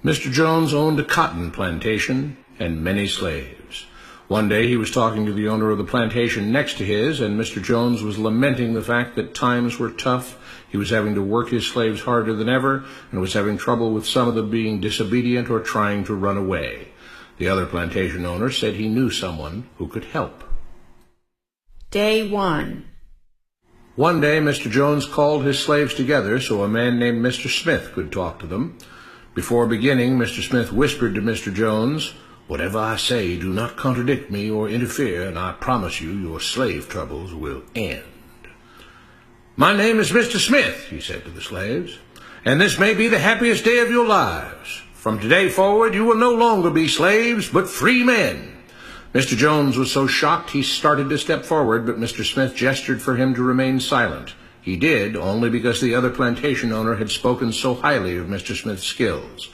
Mr. Jones owned a cotton plantation and many slaves. One day he was talking to the owner of the plantation next to his, and Mr. Jones was lamenting the fact that times were tough. He was having to work his slaves harder than ever, and was having trouble with some of them being disobedient or trying to run away. The other plantation owner said he knew someone who could help. Day 1. One day Mr. Jones called his slaves together so a man named Mr. Smith could talk to them. Before beginning, Mr. Smith whispered to Mr. Jones, "Whatever I say, do not contradict me or interfere, and I promise you your slave troubles will end." "My name is Mr. Smith," he said to the slaves, "and this may be the happiest day of your lives. From today forward you will no longer be slaves, but free men." Mr. Jones was so shocked he started to step forward, but Mr. Smith gestured for him to remain silent. He did, only because the other plantation owner had spoken so highly of Mr. Smith's skills.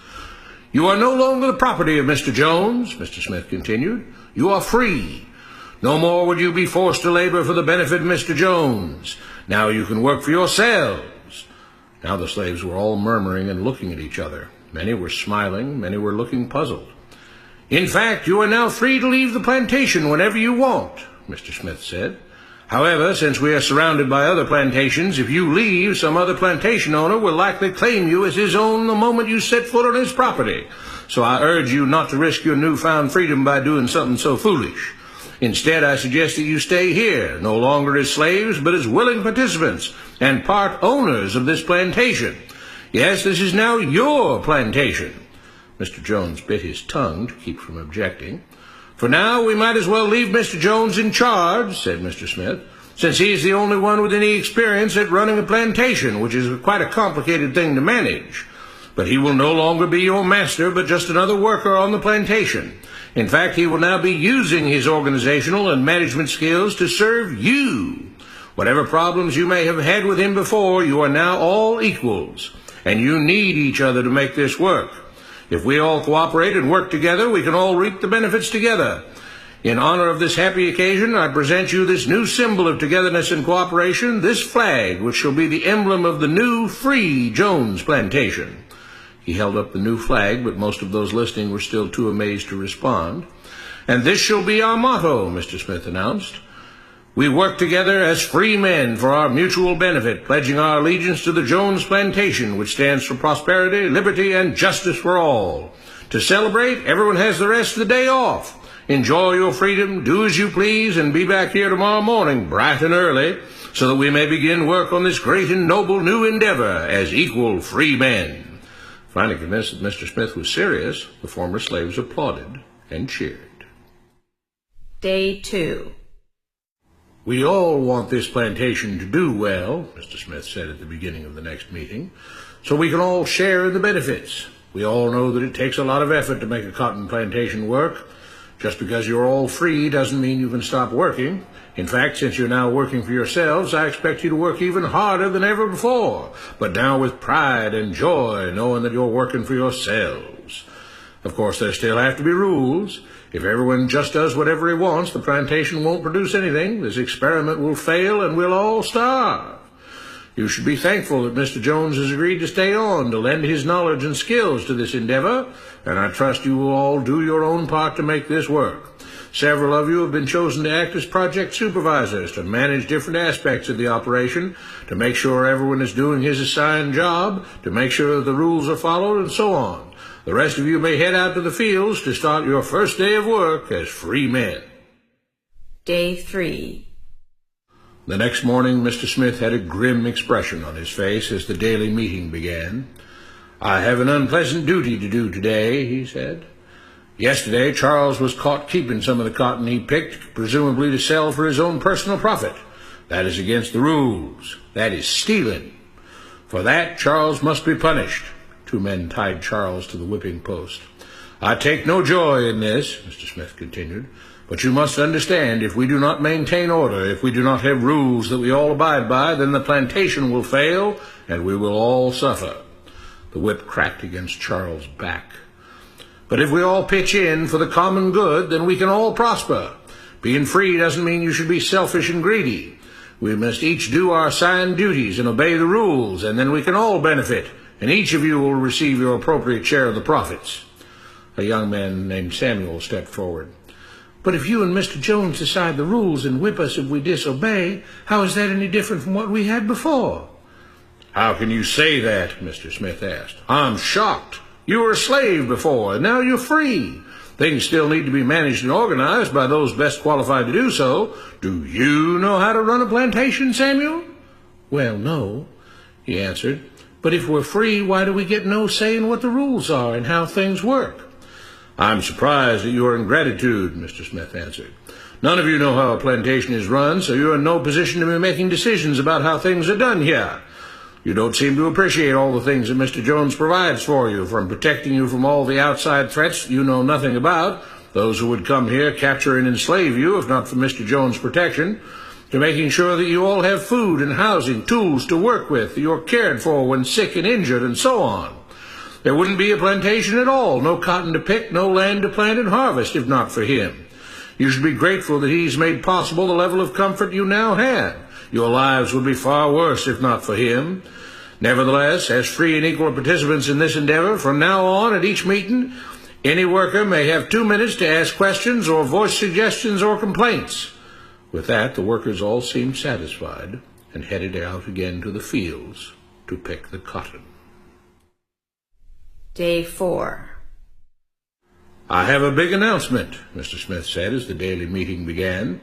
"You are no longer the property of Mr. Jones," Mr. Smith continued. "You are free. No more would you be forced to labor for the benefit of Mr. Jones. Now you can work for yourselves." Now the slaves were all murmuring and looking at each other. Many were smiling, many were looking puzzled. "In fact, you are now free to leave the plantation whenever you want," Mr. Smith said. "However, since we are surrounded by other plantations, if you leave, some other plantation owner will likely claim you as his own the moment you set foot on his property. So I urge you not to risk your newfound freedom by doing something so foolish. Instead, I suggest that you stay here, no longer as slaves, but as willing participants and part owners of this plantation. Yes, this is now your plantation." Mr. Jones bit his tongue to keep from objecting. "For now, we might as well leave Mr. Jones in charge," said Mr. Smith, "since he is the only one with any experience at running a plantation, which is quite a complicated thing to manage. But he will no longer be your master, but just another worker on the plantation. In fact, he will now be using his organizational and management skills to serve you. Whatever problems you may have had with him before, you are now all equals, and you need each other to make this work. If we all cooperate and work together, we can all reap the benefits together. In honor of this happy occasion, I present you this new symbol of togetherness and cooperation, this flag, which shall be the emblem of the new, free Jones plantation." He held up the new flag, but most of those listening were still too amazed to respond. "And this shall be our motto," Mr. Smith announced. "We work together as free men for our mutual benefit, pledging our allegiance to the Jones plantation, which stands for prosperity, liberty, and justice for all. To celebrate, everyone has the rest of the day off. Enjoy your freedom, do as you please, and be back here tomorrow morning, bright and early, so that we may begin work on this great and noble new endeavor as equal free men." Finally convinced that Mr. Smith was serious, the former slaves applauded and cheered. Day 2. "We all want this plantation to do well," Mr. Smith said at the beginning of the next meeting, "so we can all share in the benefits. We all know that it takes a lot of effort to make a cotton plantation work. Just because you're all free doesn't mean you can stop working. In fact, since you're now working for yourselves, I expect you to work even harder than ever before, but now with pride and joy, knowing that you're working for yourselves. Of course, there still have to be rules. If everyone just does whatever he wants, the plantation won't produce anything. This experiment will fail and we'll all starve. You should be thankful that Mr. Jones has agreed to stay on to lend his knowledge and skills to this endeavor, and I trust you will all do your own part to make this work. Several of you have been chosen to act as project supervisors to manage different aspects of the operation, to make sure everyone is doing his assigned job, to make sure that the rules are followed, and so on. The rest of you may head out to the fields to start your first day of work as free men." Day 3. The next morning, Mr. Smith had a grim expression on his face as the daily meeting began. "I have an unpleasant duty to do today," he said. "Yesterday, Charles was caught keeping some of the cotton he picked, presumably to sell for his own personal profit. That is against the rules. That is stealing. For that, Charles must be punished." Two men tied Charles to the whipping post. "I take no joy in this," Mr. Smith continued, "but you must understand, if we do not maintain order, if we do not have rules that we all abide by, then the plantation will fail, and we will all suffer." The whip cracked against Charles' back. "But if we all pitch in for the common good, then we can all prosper. Being free doesn't mean you should be selfish and greedy. We must each do our assigned duties and obey the rules, and then we can all benefit, and each of you will receive your appropriate share of the profits." A young man named Samuel stepped forward. "But if you and Mr. Jones decide the rules and whip us if we disobey, how is that any different from what we had before?" "How can you say that?" Mr. Smith asked. "I'm shocked. You were a slave before, and now you're free. Things still need to be managed and organized by those best qualified to do so. Do you know how to run a plantation, Samuel?" "Well, no," he answered. "But if we're free, why do we get no say in what the rules are and how things work?" "I'm surprised at your ingratitude," Mr. Smith answered. "None of you know how a plantation is run, so you're in no position to be making decisions about how things are done here. You don't seem to appreciate all the things that Mr. Jones provides for you, from protecting you from all the outside threats you know nothing about, those who would come here, capture and enslave you if not for Mr. Jones' protection, to making sure that you all have food and housing, tools to work with, that you're cared for when sick and injured, and so on. There wouldn't be a plantation at all, no cotton to pick, no land to plant and harvest, if not for him. You should be grateful that he's made possible the level of comfort you now have. Your lives would be far worse if not for him. Nevertheless, as free and equal participants in this endeavor, from now on at each meeting, any worker may have 2 minutes to ask questions or voice suggestions or complaints." With that, the workers all seemed satisfied and headed out again to the fields to pick the cotton. Day 4. "I have a big announcement," Mr. Smith said as the daily meeting began.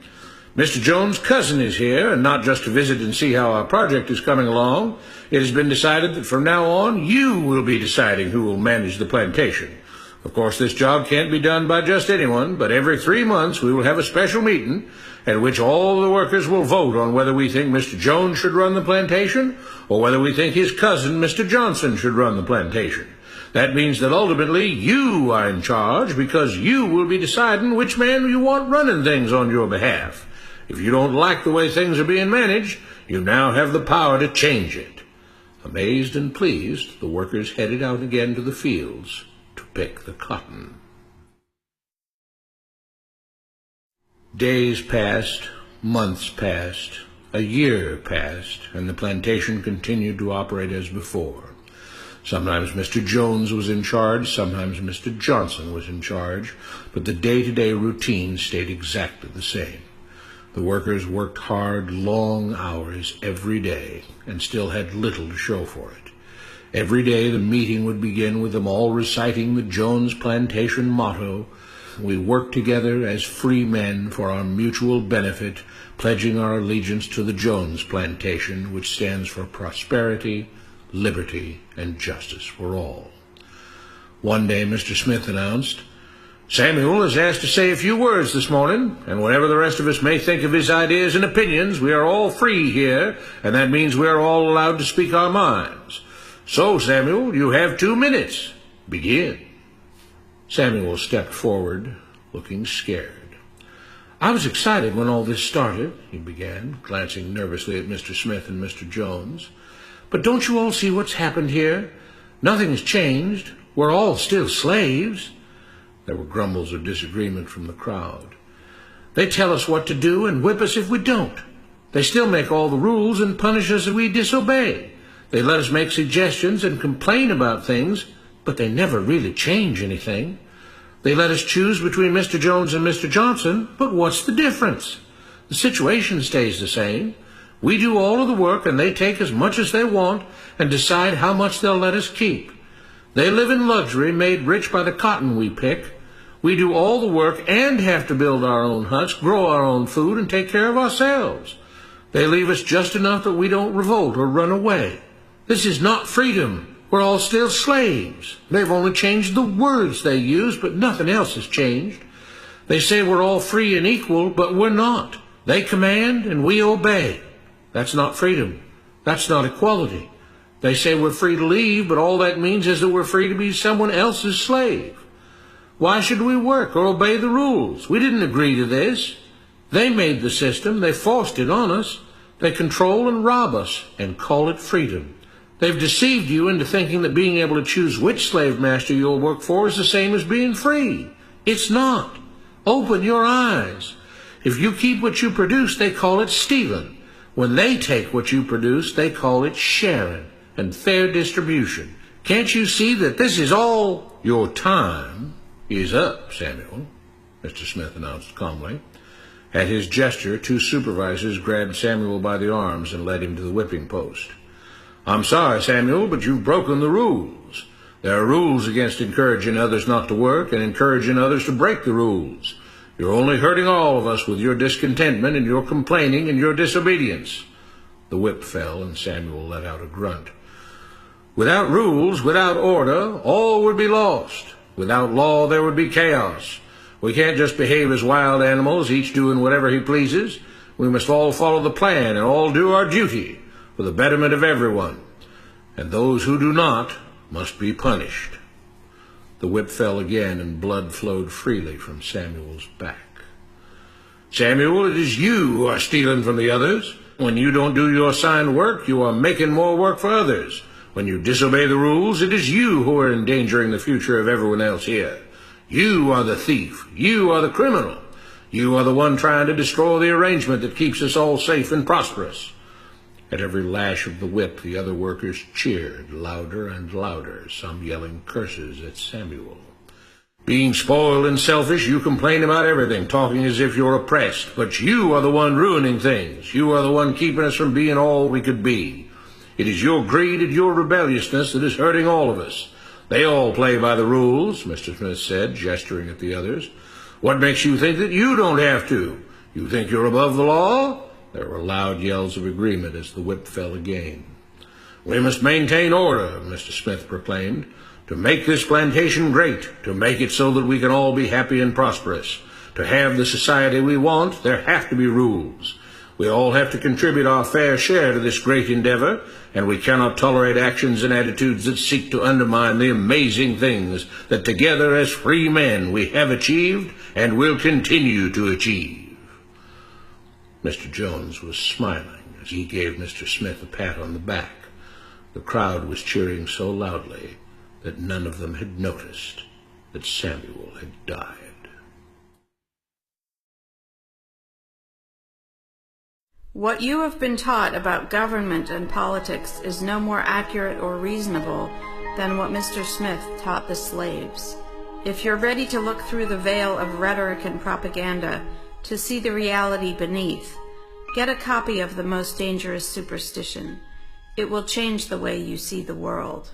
"Mr. Jones' cousin is here, and not just to visit and see how our project is coming along. It has been decided that from now on you will be deciding who will manage the plantation. Of course, this job can't be done by just anyone, but every 3 months we will have a special meeting at which all the workers will vote on whether we think Mr. Jones should run the plantation or whether we think his cousin, Mr. Johnson, should run the plantation. That means that ultimately you are in charge, because you will be deciding which man you want running things on your behalf. If you don't like the way things are being managed, you now have the power to change it." Amazed and pleased, the workers headed out again to the fields to pick the cotton. Days passed, months passed, a year passed, and the plantation continued to operate as before. Sometimes Mr. Jones was in charge, sometimes Mr. Johnson was in charge, but the day-to-day routine stayed exactly the same. The workers worked hard, long hours every day, and still had little to show for it. Every day the meeting would begin with them all reciting the Jones plantation motto, "We work together as free men for our mutual benefit, pledging our allegiance to the Jones plantation, which stands for prosperity, liberty, and justice for all." One day Mr. Smith announced, "Samuel is asked to say a few words this morning, and whatever the rest of us may think of his ideas and opinions, we are all free here, and that means we are all allowed to speak our minds. So, Samuel, you have 2 minutes. Begin." Samuel stepped forward, looking scared. "I was excited when all this started," he began, glancing nervously at Mr. Smith and Mr. Jones. "But don't you all see what's happened here? Nothing has changed. We're all still slaves." There were grumbles of disagreement from the crowd. "They tell us what to do and whip us if we don't. They still make all the rules and punish us if we disobey. They let us make suggestions and complain about things, but they never really change anything. They let us choose between Mr. Jones and Mr. Johnson, but what's the difference? The situation stays the same. We do all of the work and they take as much as they want and decide how much they'll let us keep. They live in luxury, made rich by the cotton we pick. We do all the work and have to build our own huts, grow our own food, and take care of ourselves. They leave us just enough that we don't revolt or run away. This is not freedom. We're all still slaves. They've only changed the words they use, but nothing else has changed. They say we're all free and equal, but we're not. They command and we obey. That's not freedom. That's not equality. They say we're free to leave, but all that means is that we're free to be someone else's slave. Why should we work or obey the rules? We didn't agree to this. They made the system. They forced it on us. They control and rob us and call it freedom. They've deceived you into thinking that being able to choose which slave master you'll work for is the same as being free. It's not. Open your eyes. If you keep what you produce, they call it stealing. When they take what you produce, they call it sharing and fair distribution. Can't you see that this is all your time is up, Samuel? Mr. Smith announced calmly. At his gesture, two supervisors grabbed Samuel by the arms and led him to the whipping post. I'm sorry, Samuel, but you've broken the rules. There are rules against encouraging others not to work and encouraging others to break the rules. You're only hurting all of us with your discontentment and your complaining and your disobedience. The whip fell, and Samuel let out a grunt. Without rules, without order, all would be lost. Without law, there would be chaos. We can't just behave as wild animals, each doing whatever he pleases. We must all follow the plan and all do our duty for the betterment of everyone. And those who do not must be punished. The whip fell again, and blood flowed freely from Samuel's back. Samuel, it is you who are stealing from the others. When you don't do your assigned work, you are making more work for others. When you disobey the rules, it is you who are endangering the future of everyone else here. You are the thief. You are the criminal. You are the one trying to destroy the arrangement that keeps us all safe and prosperous. At every lash of the whip, the other workers cheered louder and louder, some yelling curses at Samuel. Being spoiled and selfish, you complain about everything, talking as if you're oppressed. But you are the one ruining things. You are the one keeping us from being all we could be. It is your greed and your rebelliousness that is hurting all of us. They all play by the rules, Mr. Smith said, gesturing at the others. What makes you think that you don't have to? You think you're above the law? There were loud yells of agreement as the whip fell again. We must maintain order, Mr. Smith proclaimed, to make this plantation great, to make it so that we can all be happy and prosperous. To have the society we want, there have to be rules. We all have to contribute our fair share to this great endeavor, and we cannot tolerate actions and attitudes that seek to undermine the amazing things that together as free men we have achieved and will continue to achieve. Mr. Jones was smiling as he gave Mr. Smith a pat on the back. The crowd was cheering so loudly that none of them had noticed that Samuel had died. What you have been taught about government and politics is no more accurate or reasonable than what Mr. Smith taught the slaves. If you're ready to look through the veil of rhetoric and propaganda to see the reality beneath, get a copy of The Most Dangerous Superstition. It will change the way you see the world.